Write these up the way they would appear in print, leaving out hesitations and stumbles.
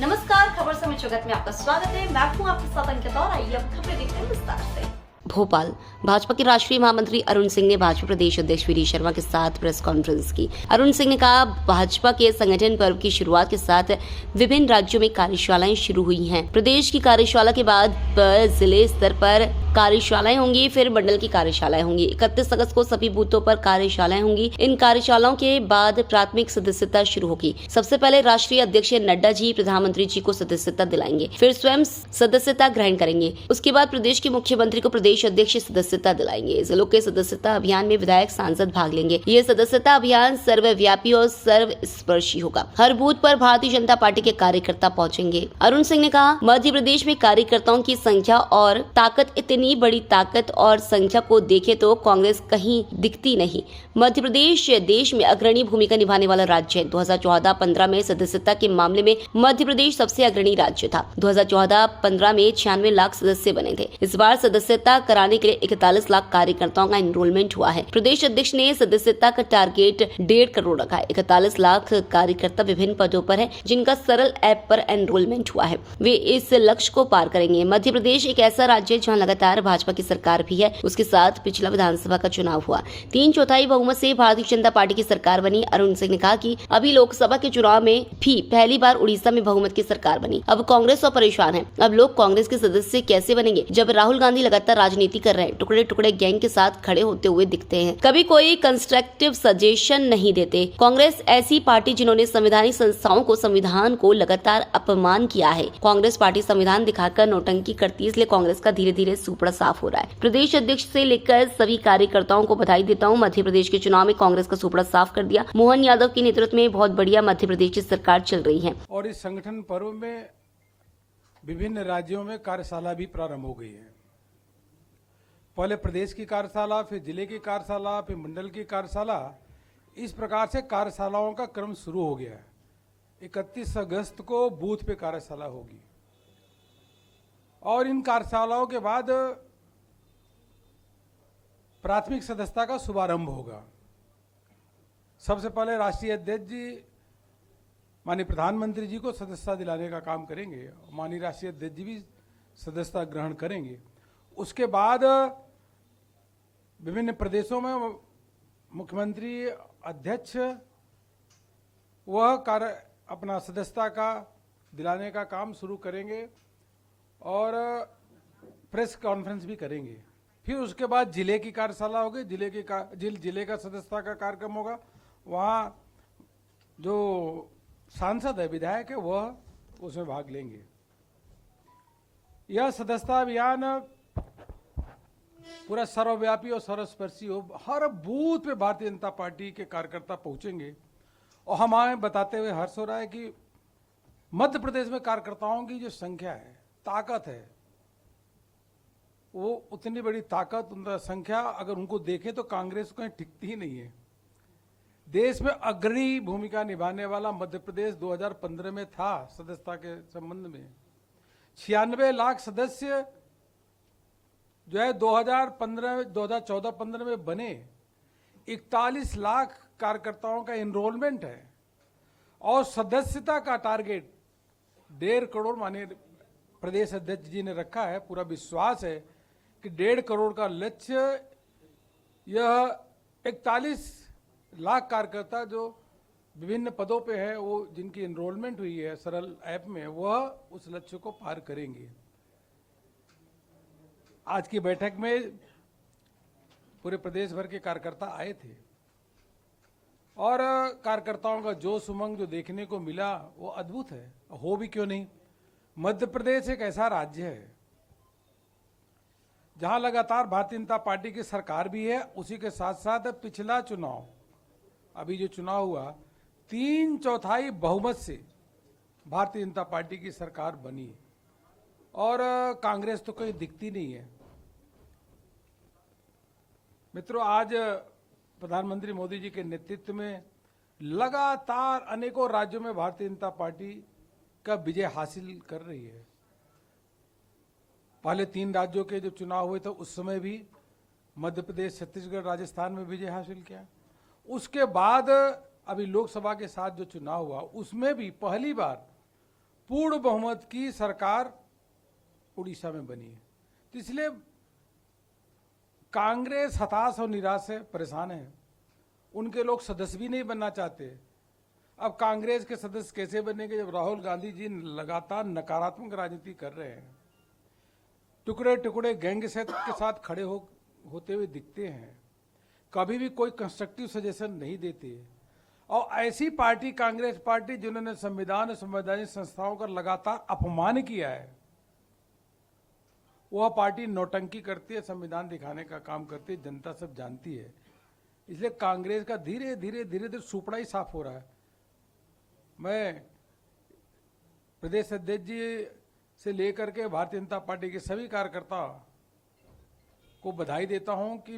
नमस्कार, खबर समय जगत में आपका स्वागत है। मैं हूं आपके साथ अंकिता और आइए अब खबरें देखते हैं विस्तार से। भोपाल भाजपा के राष्ट्रीय महामंत्री अरुण सिंह ने भाजपा प्रदेश अध्यक्ष वीडी शर्मा के साथ प्रेस कॉन्फ्रेंस की। अरुण सिंह ने कहा, भाजपा के संगठन पर्व की शुरुआत के साथ विभिन्न राज्यों में कार्यशालाएं शुरू हुई हैं। प्रदेश की कार्यशाला के बाद जिले स्तर पर कार्यशालाएं होंगी, फिर मंडल की कार्यशालाएं होंगी। 31 अगस्त को सभी बूथों पर कार्यशालाएं होंगी। इन कार्यशालाओं के बाद प्राथमिक सदस्यता शुरू होगी। सबसे पहले राष्ट्रीय अध्यक्ष नड्डा जी प्रधानमंत्री जी को सदस्यता दिलाएंगे, फिर स्वयं सदस्यता ग्रहण करेंगे। उसके बाद प्रदेश के मुख्यमंत्री को प्रदेश अध्यक्ष सदस्यता दिलाएंगे। जिलों के सदस्यता अभियान में विधायक सांसद भाग लेंगे। ये सदस्यता अभियान सर्वव्यापी और सर्वस्पर्शी होगा। हर बूथ पर भारतीय जनता पार्टी के कार्यकर्ता पहुंचेंगे। अरुण सिंह ने कहा, मध्य प्रदेश में कार्यकर्ताओं की संख्या और ताकत, इतनी बड़ी ताकत और संख्या को देखे तो कांग्रेस कहीं दिखती नहीं। मध्य प्रदेश देश में अग्रणी भूमिका निभाने वाला राज्य है। 2014-15 में सदस्यता के मामले में मध्य प्रदेश सबसे अग्रणी राज्य था। 2014-15 में 96 लाख सदस्य बने थे। इस बार सदस्यता कराने के लिए 41 लाख कार्यकर्ताओं का एनरोलमेंट हुआ है। प्रदेश अध्यक्ष ने सदस्यता का टारगेट 1.5 करोड़ रखा है। 41 लाख कार्यकर्ता विभिन्न पदों पर है, जिनका सरल ऐप पर एनरोलमेंट हुआ है। वे इस लक्ष्य को पार करेंगे। मध्य प्रदेश एक ऐसा राज्य है जहाँ लगातार भाजपा की सरकार भी है। उसके साथ पिछला विधानसभा का चुनाव हुआ, 3/4 बहुमत से भारतीय जनता पार्टी की सरकार बनी। अरुण सिंह ने कहा कि अभी लोकसभा के चुनाव में भी पहली बार उड़ीसा में बहुमत की सरकार बनी। अब कांग्रेस और परेशान है। अब लोग कांग्रेस के सदस्य कैसे बनेंगे जब राहुल गांधी लगातार राजनीति कर रहे हैं, टुकड़े टुकड़े गैंग के साथ खड़े होते हुए दिखते हैं, कभी कोई कंस्ट्रक्टिव सजेशन नहीं देते। कांग्रेस ऐसी पार्टी जिन्होंने संवैधानिक संस्थाओं को, संविधान को लगातार अपमान किया है। कांग्रेस पार्टी संविधान दिखाकर नौटंकी करती है, इसलिए कांग्रेस का धीरे धीरे सुपड़ा साफ हो रहा है। प्रदेश अध्यक्ष से लेकर सभी कार्यकर्ताओं को बधाई देता हूं। मध्य प्रदेश के चुनाव में कांग्रेस का सुपड़ा साफ कर दिया। मोहन यादव के नेतृत्व में बहुत बढ़िया मध्य प्रदेश की सरकार चल रही है। और इस संगठन पर्व में विभिन्न राज्यों में कार्यशाला भी प्रारंभ हो गई है। पहले प्रदेश की कार्यशाला, फिर जिले की कार्यशाला, फिर मंडल की कार्यशाला, इस प्रकार से कार्यशालाओं का क्रम शुरू हो गया है। 31 अगस्त को बूथ पे कार्यशाला होगी और इन कार्यशालाओं के बाद प्राथमिक सदस्यता का शुभारंभ होगा। सबसे पहले राष्ट्रीय अध्यक्ष जी माननीय प्रधानमंत्री जी को सदस्यता दिलाने का काम करेंगे। माननीय राष्ट्रीय अध्यक्ष जी भी सदस्यता ग्रहण करेंगे। उसके बाद विभिन्न प्रदेशों में मुख्यमंत्री अध्यक्ष वह कार्य अपना सदस्यता का दिलाने का काम शुरू करेंगे और प्रेस कॉन्फ्रेंस भी करेंगे। फिर उसके बाद जिले की कार्यशाला होगी। जिले का सदस्यता का कार्यक्रम होगा। वहाँ जो सांसद है, विधायक है, वह उसमें भाग लेंगे। यह सदस्यता अभियान पूरा सर्वव्यापी और सर्वस्पर्शी हो। हर बूथ पे भारतीय जनता पार्टी के कार्यकर्ता पहुंचेंगे और हमें बताते हुए हर्ष हो रहा है कि मध्य प्रदेश में कार्यकर्ताओं की जो संख्या है, ताकत है, वो उतनी बड़ी ताकत, उनका संख्या अगर उनको देखें तो कांग्रेस को टिकती ही नहीं है। देश में अग्रणी भूमिका निभाने वाला मध्य प्रदेश 2015 में था सदस्यता के संबंध में। 96 लाख सदस्य जो है 2014-15 में बने। 41 लाख कार्यकर्ताओं का एनरोलमेंट है और सदस्यता का टारगेट 1.5 करोड़ माननीय प्रदेश अध्यक्ष जी ने रखा है। पूरा विश्वास है कि 1.5 करोड़ का लक्ष्य, यह 41 लाख कार्यकर्ता जो विभिन्न पदों पे है, वो जिनकी एनरोलमेंट हुई है सरल ऐप में, वह उस लक्ष्य को पार करेंगे। आज की बैठक में पूरे प्रदेश भर के कार्यकर्ता आए थे और कार्यकर्ताओं का जोश उमंग जो देखने को मिला वो अद्भुत है। हो भी क्यों नहीं। मध्य प्रदेश एक ऐसा राज्य है जहां लगातार भारतीय जनता पार्टी की सरकार भी है। उसी के साथ साथ पिछला चुनाव, अभी जो चुनाव हुआ, 3/4 बहुमत से भारतीय जनता पार्टी की सरकार बनी और कांग्रेस तो कहीं दिखती नहीं है। मित्रों, आज प्रधानमंत्री मोदी जी के नेतृत्व में लगातार अनेकों राज्यों में भारतीय जनता पार्टी का विजय हासिल कर रही है। पहले 3 राज्यों के जो चुनाव हुए थे उस समय भी मध्य प्रदेश, छत्तीसगढ़, राजस्थान में विजय हासिल किया। उसके बाद अभी लोकसभा के साथ जो चुनाव हुआ उसमें भी पहली बार पूर्ण बहुमत की सरकार उड़ीसा में बनी है। तो इसलिए कांग्रेस हताश और निराश है, परेशान है। उनके लोग सदस्य भी नहीं बनना चाहते। अब कांग्रेस के सदस्य कैसे बनेंगे जब राहुल गांधी जी लगातार नकारात्मक राजनीति कर रहे हैं, टुकड़े टुकड़े गैंग के साथ खड़े होते हुए दिखते हैं, कभी भी कोई कंस्ट्रक्टिव सजेशन नहीं देते। और ऐसी पार्टी कांग्रेस पार्टी जिन्होंने संविधान और संवैधानिक संस्थाओं का लगातार अपमान किया है, वह पार्टी नौटंकी करती है, संविधान दिखाने का काम करती है, जनता सब जानती है। इसलिए कांग्रेस का धीरे धीरे सुपड़ा ही साफ हो रहा है। मैं प्रदेश अध्यक्ष जी से लेकर के भारतीय जनता पार्टी के सभी कार्यकर्ता को बधाई देता हूं कि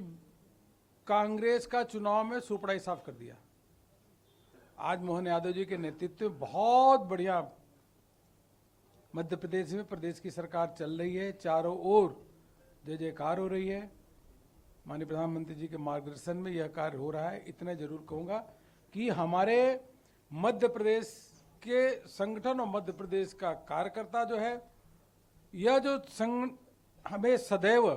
कांग्रेस का चुनाव में सुपड़ा ही साफ कर दिया। आज मोहन यादव जी के नेतृत्व में बहुत बढ़िया मध्य प्रदेश में प्रदेश की सरकार चल रही है। चारों ओर जय जयकार हो रही है। माननीय प्रधानमंत्री जी के मार्गदर्शन में यह कार्य हो रहा है। इतना जरूर कहूंगा कि हमारे मध्य प्रदेश के संगठन और मध्य प्रदेश का कार्यकर्ता जो है, यह जो हमें सदैव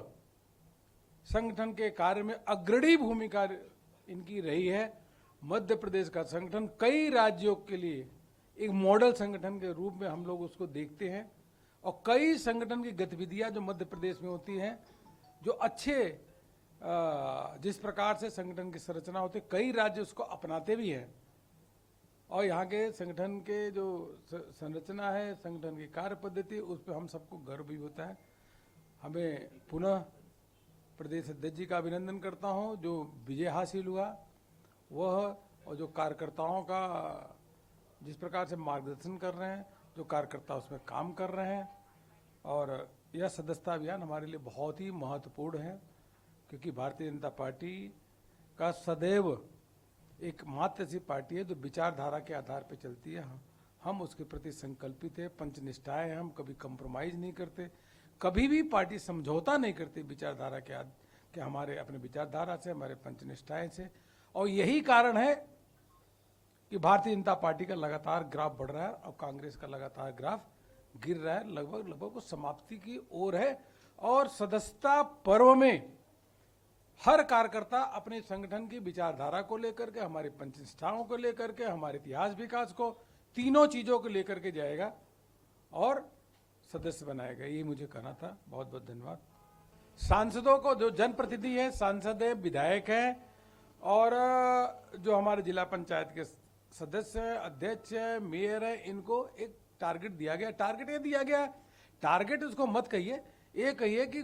संगठन के कार्य में अग्रणी भूमिका इनकी रही है। मध्य प्रदेश का संगठन कई राज्यों के लिए एक मॉडल संगठन के रूप में हम लोग उसको देखते हैं। और कई संगठन की गतिविधियां जो मध्य प्रदेश में होती हैं, जो अच्छे जिस प्रकार से संगठन की संरचना होती है, कई राज्य उसको अपनाते भी हैं। और यहाँ के संगठन के जो संरचना है, संगठन की कार्य पद्धति, उस पर हम सबको गर्व भी होता है। हमें पुनः प्रदेश अध्यक्ष जी का अभिनंदन करता हूँ। जो विजय हासिल हुआ वह, और जो कार्यकर्ताओं का जिस प्रकार से मार्गदर्शन कर रहे हैं, जो कार्यकर्ता उसमें काम कर रहे हैं। और यह सदस्यता अभियान हमारे लिए बहुत ही महत्वपूर्ण है, क्योंकि भारतीय जनता पार्टी का सदैव एक मात्र ऐसी पार्टी है जो विचारधारा के आधार पर चलती है। हम उसके प्रति संकल्पित है, पंचनिष्ठाएं हैं। हम कभी कंप्रोमाइज नहीं करते, कभी भी पार्टी समझौता नहीं करती विचारधारा के हमारे अपने विचारधारा से, हमारे पंचनिष्ठाएं से। और यही कारण है कि भारतीय जनता पार्टी का लगातार ग्राफ बढ़ रहा है और कांग्रेस का लगातार ग्राफ गिर रहा है। लगभग वो समाप्ति की ओर है। और सदस्यता पर्व में हर कार्यकर्ता अपने संगठन की विचारधारा को लेकर के, हमारे पंचनिष्ठाओं को लेकर के, हमारे इतिहास विकास को, तीनों चीजों को लेकर के जाएगा और सदस्य बनाएगा। ये मुझे कहना था। बहुत बहुत धन्यवाद। सांसदों को, जो जनप्रतिनिधि है, सांसद है, विधायक है, और जो हमारे जिला पंचायत के सदस्य हैं, अध्यक्ष है, मेयर है, इनको एक टारगेट दिया गया। टारगेट ये दिया गया, टारगेट उसको मत कहिए, ये कहिए कि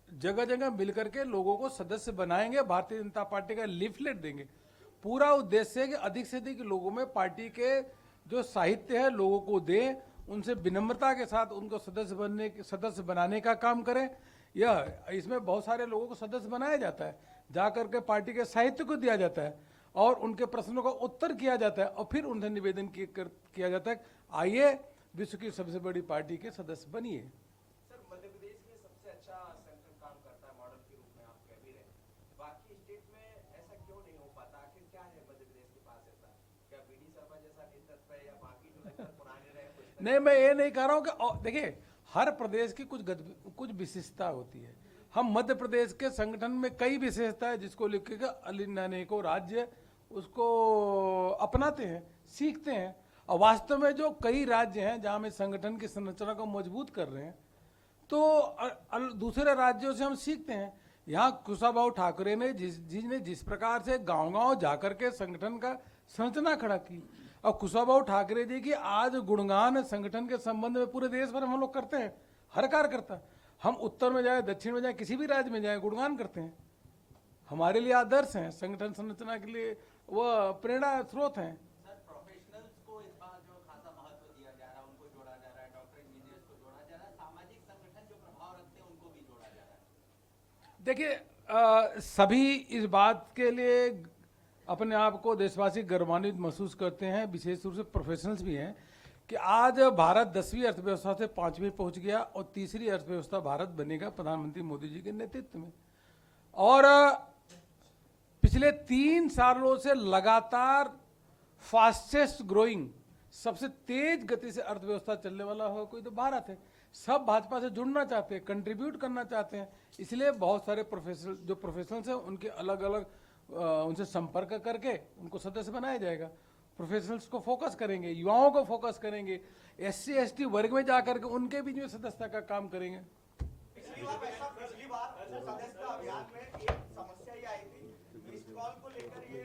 जगह जगह मिलकर के लोगों को सदस्य बनाएंगे, भारतीय जनता पार्टी का लीफलेट देंगे। पूरा उद्देश्य है कि अधिक से अधिक लोगों में पार्टी के जो साहित्य है लोगों को दें, उनसे विनम्रता के साथ उनको सदस्य बनाने का काम करें। यह इसमें बहुत सारे लोगों को सदस्य बनाया जाता है, जाकर के पार्टी के साहित्य को दिया जाता है और उनके प्रश्नों का उत्तर किया जाता है और फिर उनसे निवेदन किया जाता है, आइए विश्व की सबसे बड़ी पार्टी के सदस्य बनिए। सर, मध्य प्रदेश में सबसे अच्छा संगठन काम करता है, मॉडल के रूप में आप कह भी रहे हैं। बाकी स्टेट में ऐसा क्यों नहीं हो पाता? आखिर क्या है मध्य प्रदेश के पास ऐसा? क्या बीडी शर्मा जैसा नेतृत्व है या बाकी जो नेतृत्व पुराने रहे? नहीं, मैं ये नहीं कह रहा हूँ कि देखिए, हर प्रदेश की कुछ विशेषता होती है। हम मध्य प्रदेश के संगठन में कई विशेषता है जिसको लेकर अनेकों राज्य उसको अपनाते हैं, सीखते हैं। और वास्तव में जो कई राज्य हैं जहां में संगठन की संरचना को मजबूत कर रहे हैं, तो दूसरे राज्यों से हम सीखते हैं। यहाँ कुशाभाऊ ठाकरे ने जिस प्रकार से गांव-गांव जाकर के संगठन का संरचना खड़ा की, और कुशाभाऊ ठाकरे जी की आज गुणगान संगठन के संबंध में पूरे देश भर हम लोग करते हैं। हर कार्यकर्ता, हम उत्तर में जाए, दक्षिण में जाए, किसी भी राज्य में जाए, गुणगान करते हैं। हमारे लिए आदर्श हैं, संगठन संरचना के लिए वह प्रेरणा स्रोत हैं। सर, प्रोफेशनल्स को इस बार जो खासा महत्व दिया जा रहा है, उनको जोड़ा जा रहा है, डॉक्टर इंजीनियर्स को जोड़ा जा रहा है, सामाजिक संगठन जो प्रभाव रखते हैं उनको भी जोड़ा जा रहा है। देखिए, सभी इस बात के लिए अपने आप को देशवासी गौरवान्वित महसूस करते हैं, विशेष रूप से प्रोफेशनल्स भी हैं, कि आज भारत 10वीं अर्थव्यवस्था से 5वीं पहुंच गया और तीसरी अर्थव्यवस्था भारत बनेगा प्रधानमंत्री मोदी जी के नेतृत्व में। और पिछले 3 सालों से लगातार फास्टेस्ट ग्रोइंग सबसे तेज गति से अर्थव्यवस्था चलने वाला हो कोई तो भारत है। सब भाजपा से जुड़ना चाहते हैं, कंट्रीब्यूट करना चाहते हैं, इसलिए बहुत सारे प्रोफेशनल्स हैं उनके अलग अलग उनसे संपर्क करके उनको सदस्य बनाया जाएगा। प्रोफेशनल्स को फोकस करेंगे, युवाओं को फोकस करेंगे, SC ST वर्ग में जाकर के उनके बीच में सदस्यता का काम करेंगे। पिछली बार सदस्यता अभियान में एक समस्या ये आई थी, मिस्ड कॉल को लेकर ये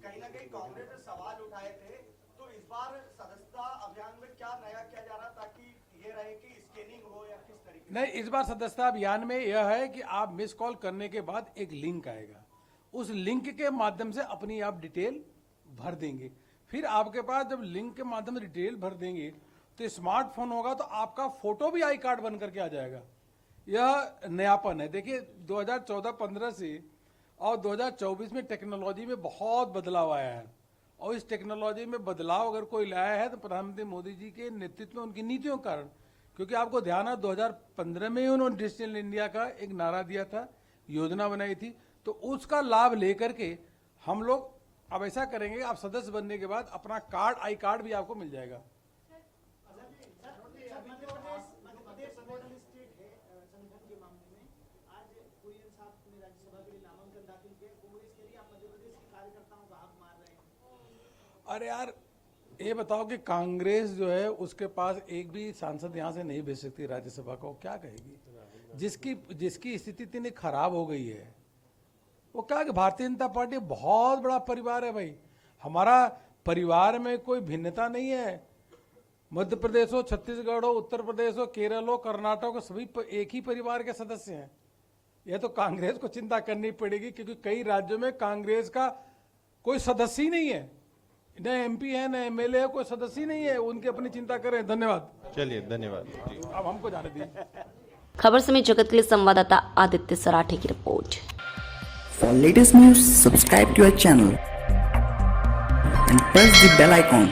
कहीं ना कहीं कांग्रेस ने सवाल उठाए थे, तो इस बार सदस्यता अभियान में क्या नया किया जा रहा ताकि ये रहे कि स्कैनिंग हो या किस तरीके? नहीं, इस बार सदस्यता अभियान में यह है कि आप मिस कॉल करने के बाद एक लिंक आएगा, उस लिंक के माध्यम से अपनी आप डिटेल भर देंगे। फिर आपके पास जब लिंक के माध्यम से डिटेल भर देंगे तो स्मार्टफोन होगा तो आपका फोटो भी आई कार्ड बन करके आ जाएगा। यह नयापन है। देखिए 2014-15 से और 2024 में टेक्नोलॉजी में बहुत बदलाव आया है, और इस टेक्नोलॉजी में बदलाव अगर कोई लाया है तो प्रधानमंत्री मोदी जी के नेतृत्व में उनकी नीतियों के कारण। क्योंकि आपको ध्यान है 2015 में ही उन्होंने डिजिटल इंडिया का एक नारा दिया था, योजना बनाई थी, तो उसका लाभ लेकर के हम लोग अब ऐसा करेंगे, आप सदस्य बनने के बाद अपना कार्ड, आई कार्ड भी आपको मिल जाएगा। अरे यार, ये बताओ कि कांग्रेस जो है उसके पास एक भी सांसद यहाँ से नहीं भेज सकती राज्यसभा को, क्या कहेगी? जिसकी स्थिति इतनी खराब हो गई है, वो क्या कि भारतीय जनता पार्टी बहुत बड़ा परिवार है भाई। हमारा परिवार में कोई भिन्नता नहीं है। मध्य प्रदेश हो, छत्तीसगढ़ हो, उत्तर प्रदेश हो, केरल हो, कर्नाटक हो, सभी एक ही परिवार के सदस्य हैं। यह तो कांग्रेस को चिंता करनी पड़ेगी, क्योंकि कई राज्यों में कांग्रेस का कोई सदस्य ही नहीं है, न MP है, न MLA है, कोई सदस्य ही नहीं है। उनकी अपनी चिंता करें। धन्यवाद। चलिए, धन्यवाद। अब हमको जाने दीजिए। खबर समय जगत के लिए संवाददाता आदित्य सराठे की report. For latest news, subscribe to our channel and press the bell icon.